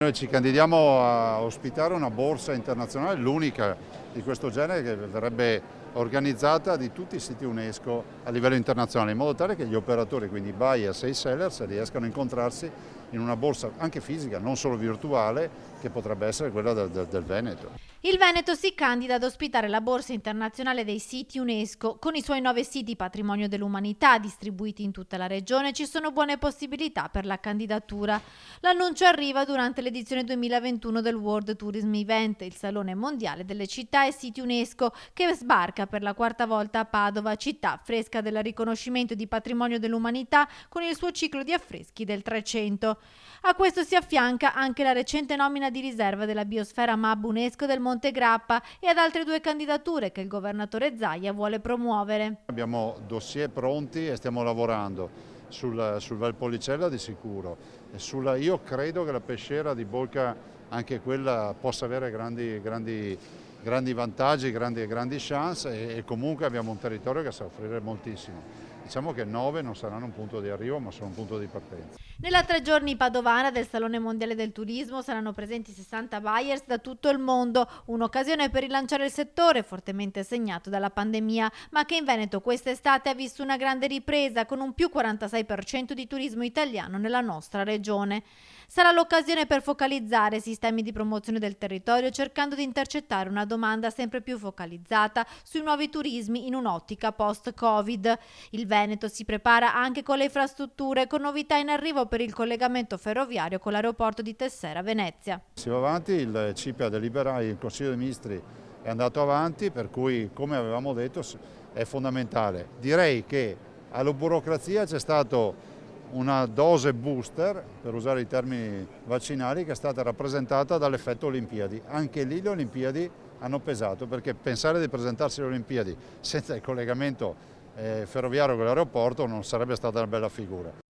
Noi ci candidiamo a ospitare una borsa internazionale, l'unica di questo genere, che verrebbe organizzata di tutti i siti UNESCO a livello internazionale, in modo tale che gli operatori, quindi i buyers e i sellers, riescano a incontrarsi in una borsa anche fisica, non solo virtuale, che potrebbe essere quella del Veneto. Il Veneto si candida ad ospitare la Borsa internazionale dei siti UNESCO. Con i suoi 9 siti patrimonio dell'umanità distribuiti in tutta la regione ci sono buone possibilità per la candidatura. L'annuncio arriva durante l'edizione 2021 del World Tourism Event, il salone mondiale delle città e siti UNESCO, che sbarca per la quarta volta a Padova, città fresca del riconoscimento di patrimonio dell'umanità con il suo ciclo di affreschi del 300. A questo si affianca anche la recente nomina di riserva della biosfera MAB UNESCO del Monte Grappa e ad altre 2 candidature che il governatore Zaia vuole promuovere. Abbiamo dossier pronti e stiamo lavorando sul Valpolicella di sicuro. Io credo che la pesciera di Bolca, anche quella, possa avere grandi vantaggi, grandi chance, e comunque abbiamo un territorio che sa offrire moltissimo. Diciamo che 9 non saranno un punto di arrivo, ma sono un punto di partenza. Nella 3 giorni padovana del Salone Mondiale del Turismo saranno presenti 60 buyers da tutto il mondo, un'occasione per rilanciare il settore fortemente segnato dalla pandemia, ma che in Veneto quest'estate ha visto una grande ripresa con un più 46% di turismo italiano nella nostra regione. Sarà l'occasione per focalizzare sistemi di promozione del territorio, cercando di intercettare una domanda sempre più focalizzata sui nuovi turismi in un'ottica post-Covid. Il Veneto si prepara anche con le infrastrutture, con novità in arrivo per il collegamento ferroviario con l'aeroporto di Tessera-Venezia. Si va avanti, il CIPE ha deliberato, il Consiglio dei Ministri è andato avanti, per cui, come avevamo detto, è fondamentale. Direi che alla burocrazia c'è stato una dose booster, per usare i termini vaccinali, che è stata rappresentata dall'effetto Olimpiadi. Anche lì le Olimpiadi hanno pesato, perché pensare di presentarsi alle Olimpiadi senza il collegamento ferroviario con l'aeroporto non sarebbe stata una bella figura.